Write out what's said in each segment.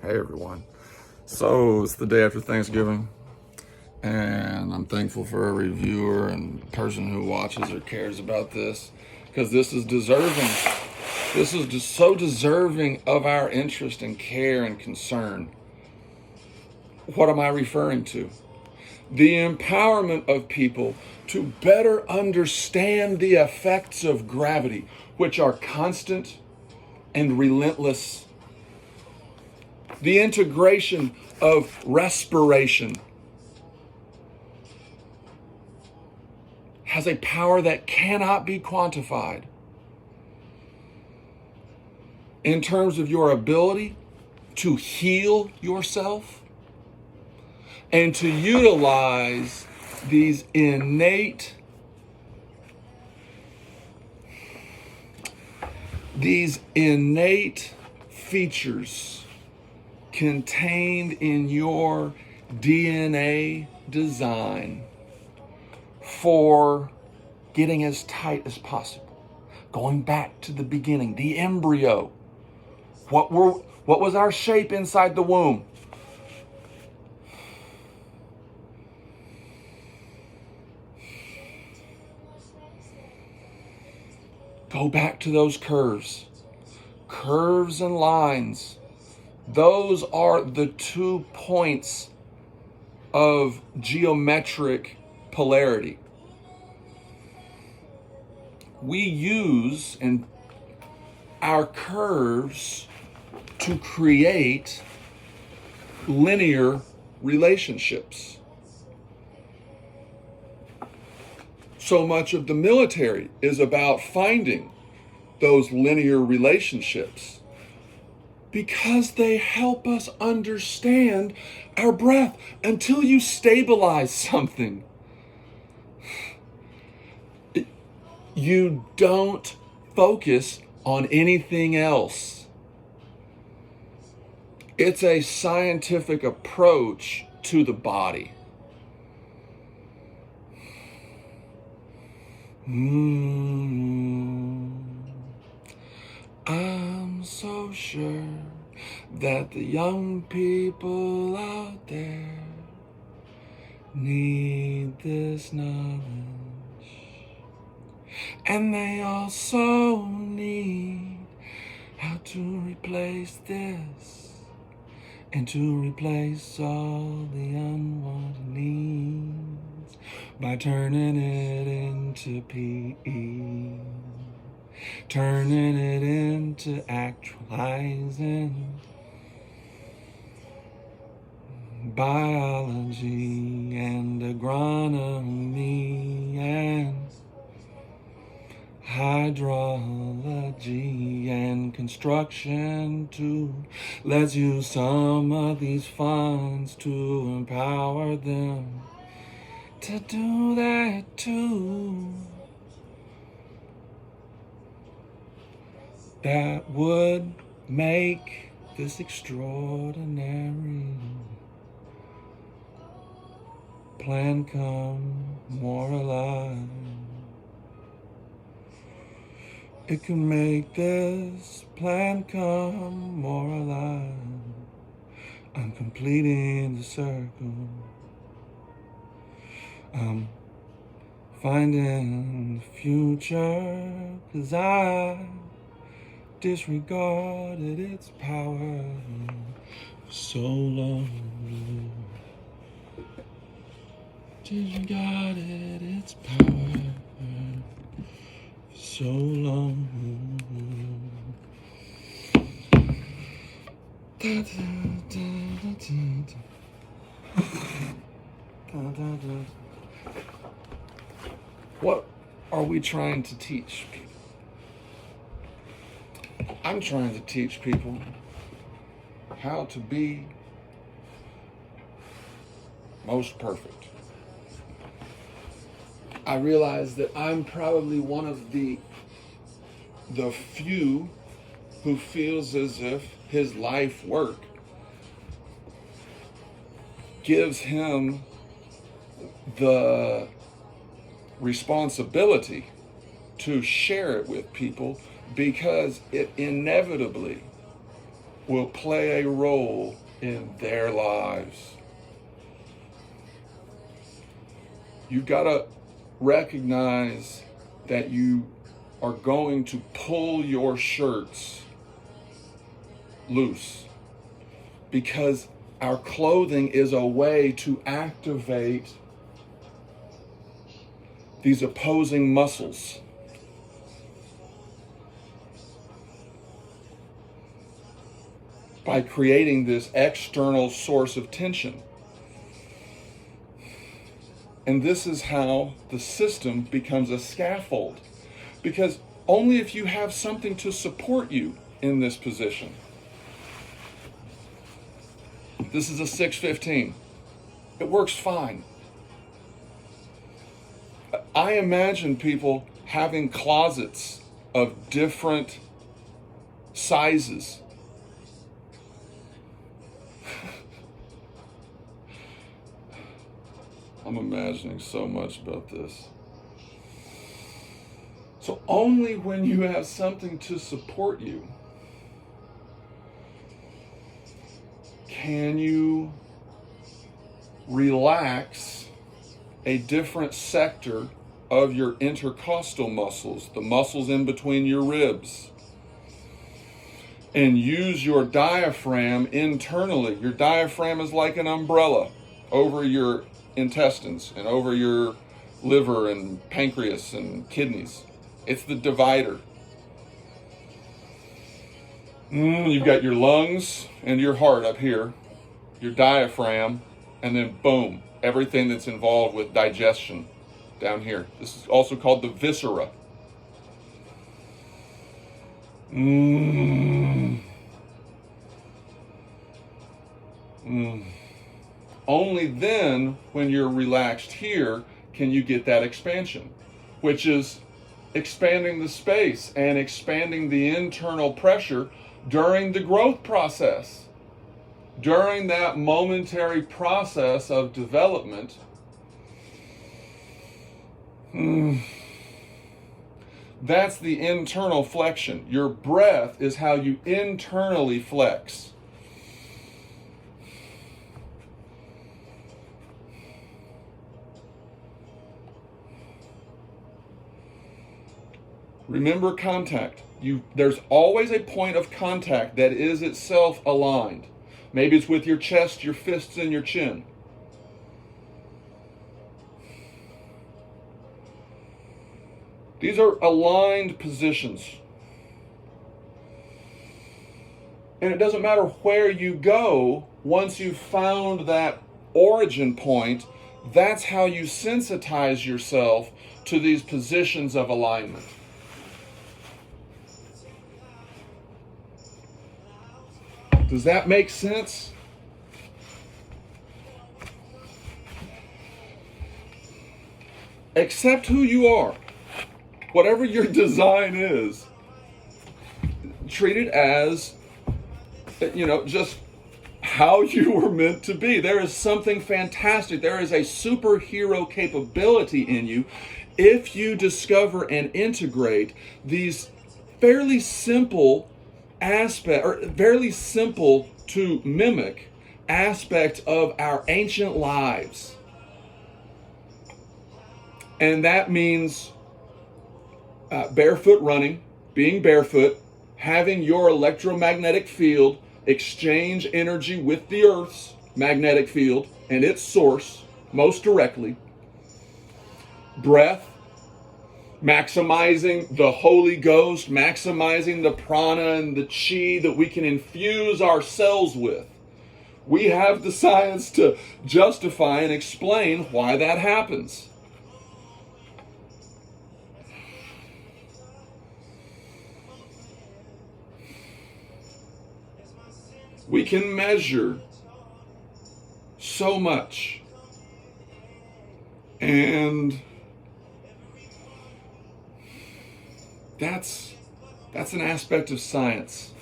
Hey everyone. So it's the day after Thanksgiving, and I'm thankful for every viewer and person who watches or cares about this, because this is deserving. This is just so deserving of our interest and care and concern. What am I referring to? The empowerment of people to better understand the effects of gravity, which are constant and relentless. The integration of respiration has a power that cannot be quantified in terms of your ability to heal yourself and to utilize these innate features contained in your DNA design for getting as tight as possible. Going back to the beginning, the embryo. What was our shape inside the womb? Go back to those curves. Curves and lines. Those are the 2 points of geometric polarity. We use our curves to create linear relationships. So much of the military is about finding those linear relationships because they help us understand our breath. Until you stabilize something, you don't focus on anything else. It's a scientific approach to the body. I'm so sure that the young people out there need this knowledge, and they also need how to replace this and to replace all the unwanted needs by turning it into PE, turning it into actualizing biology and agronomy and hydrology and construction too. Let's use some of these funds to empower them to do that too. That would make this extraordinary plan come more alive. It can make this plan come more alive. I'm completing the circle. I'm finding the future, 'cause I disregarded its power for so long. Disregarded its power for so long. What are we trying to teach people? I'm trying to teach people how to be most perfect. I realize that I'm probably one of the few who feels as if his life work gives him the responsibility to share it with people, because it inevitably will play a role in their lives. You've got to recognize that you are going to pull your shirts loose, because our clothing is a way to activate these opposing muscles. By creating this external source of tension. And this is how the system becomes a scaffold. Because only if you have something to support you in this position. This is a 615. It works fine. I imagine people having closets of different sizes. I'm imagining so much about this. So only when you have something to support you can you relax a different sector of your intercostal muscles, the muscles in between your ribs, and use your diaphragm internally. Your diaphragm is like an umbrella over your intestines and over your liver and pancreas and kidneys. It's the divider. You've got your lungs and your heart up here, your diaphragm, and then boom, everything that's involved with digestion down here. This is also called the viscera. Only then, when you're relaxed here, can you get that expansion, which is expanding the space and expanding the internal pressure during the growth process. During that momentary process of development, that's the internal flexion. Your breath is how you internally flex. Remember contact. There's always a point of contact that is itself aligned. Maybe it's with your chest, your fists, and your chin. These are aligned positions. And it doesn't matter where you go, once you've found that origin point, that's how you sensitize yourself to these positions of alignment. Does that make sense? Accept who you are. Whatever your design is, treat it as, just how you were meant to be. There is something fantastic. There is a superhero capability in you if you discover and integrate these fairly simple fairly simple to mimic aspect of our ancient lives. And that means barefoot running, being barefoot, having your electromagnetic field exchange energy with the Earth's magnetic field and its source most directly. Breath, maximizing the Holy Ghost, maximizing the prana and the chi that we can infuse our cells with. We have the science to justify and explain why that happens. We can measure so much. And that's an aspect of science.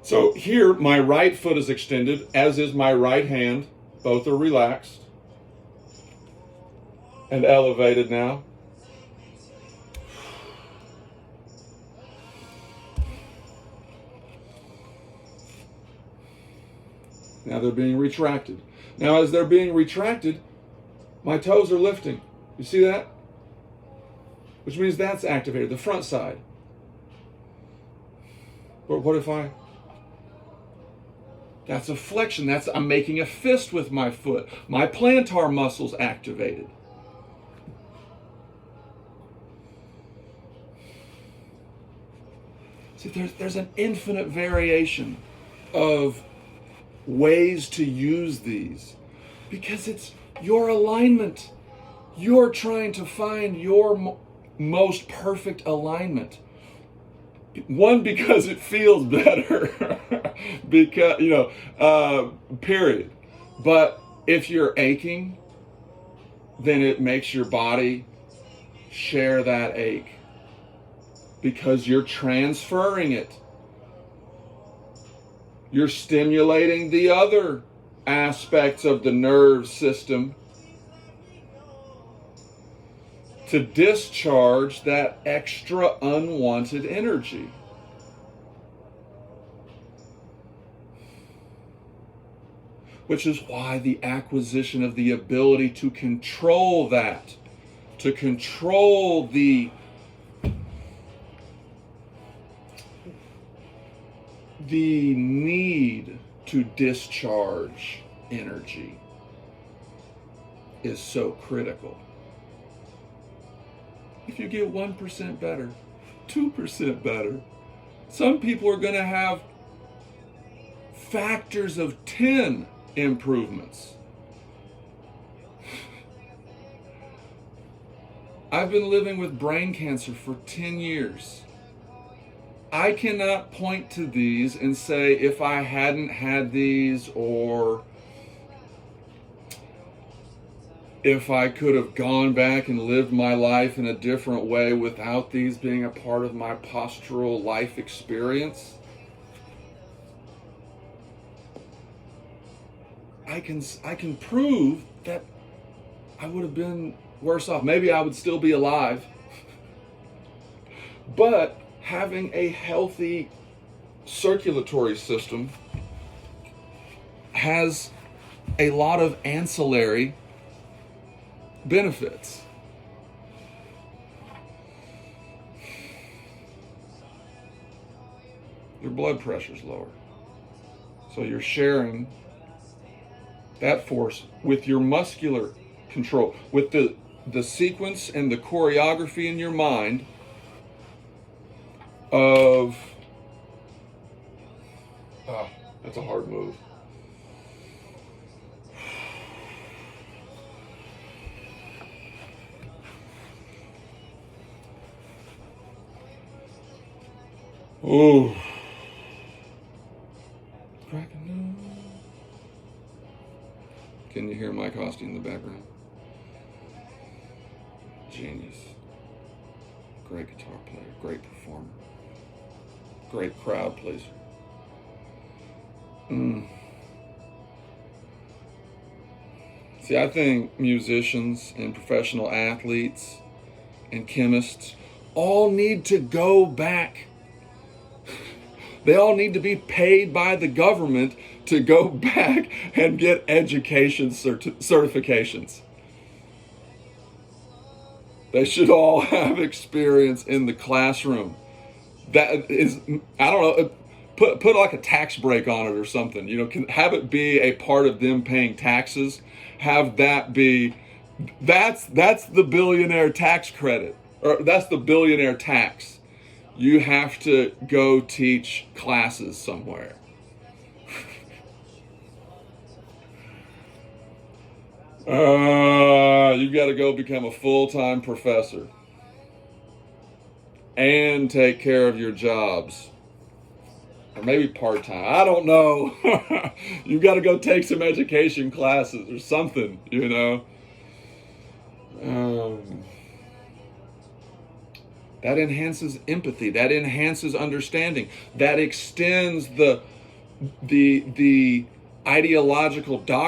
So here, my right foot is extended, as is my right hand. Both are relaxed. and elevated now. Now they're being retracted. Now as they're being retracted, my toes are lifting. You see that? Which means that's activated, the front side. But what if that's a flexion. I'm making a fist with my foot. My plantar muscle's activated. See, there's an infinite variation of ways to use these because it's your alignment. You're trying to find your most perfect alignment. One, because it feels better, because, period. But if you're aching, then it makes your body share that ache because you're transferring it. You're stimulating the other aspects of the nerve system to discharge that extra unwanted energy. Which is why the acquisition of the ability to control that, to control the need to discharge energy is so critical. If you get 1% better, 2% better, some people are going to have factors of 10 improvements. I've been living with brain cancer for 10 years. I cannot point to these and say if I hadn't had these or if I could have gone back and lived my life in a different way without these being a part of my postural life experience. I can prove that I would have been worse off. Maybe I would still be alive. But having a healthy circulatory system has a lot of ancillary benefits. Your blood pressure's lower. So you're sharing that force with your muscular control, with the sequence and the choreography in your mind of, that's a hard move. Oh. Cracking. Can you hear Mike Hosty in the background? Genius. Great guitar player, great performer, great crowd pleaser. See, I think musicians and professional athletes and chemists all need to go back. They all need to be paid by the government to go back and get education certifications. They should all have experience in the classroom. That is, I don't know, put like a tax break on it or something. Can have it be a part of them paying taxes. Have that be, that's the billionaire tax credit, or that's the billionaire tax. You have to go teach classes somewhere. You've got to go become a full-time professor and take care of your jobs. Or maybe part-time. I don't know. You've got to go take some education classes or something, That enhances empathy. That enhances understanding. That extends the ideological doctrine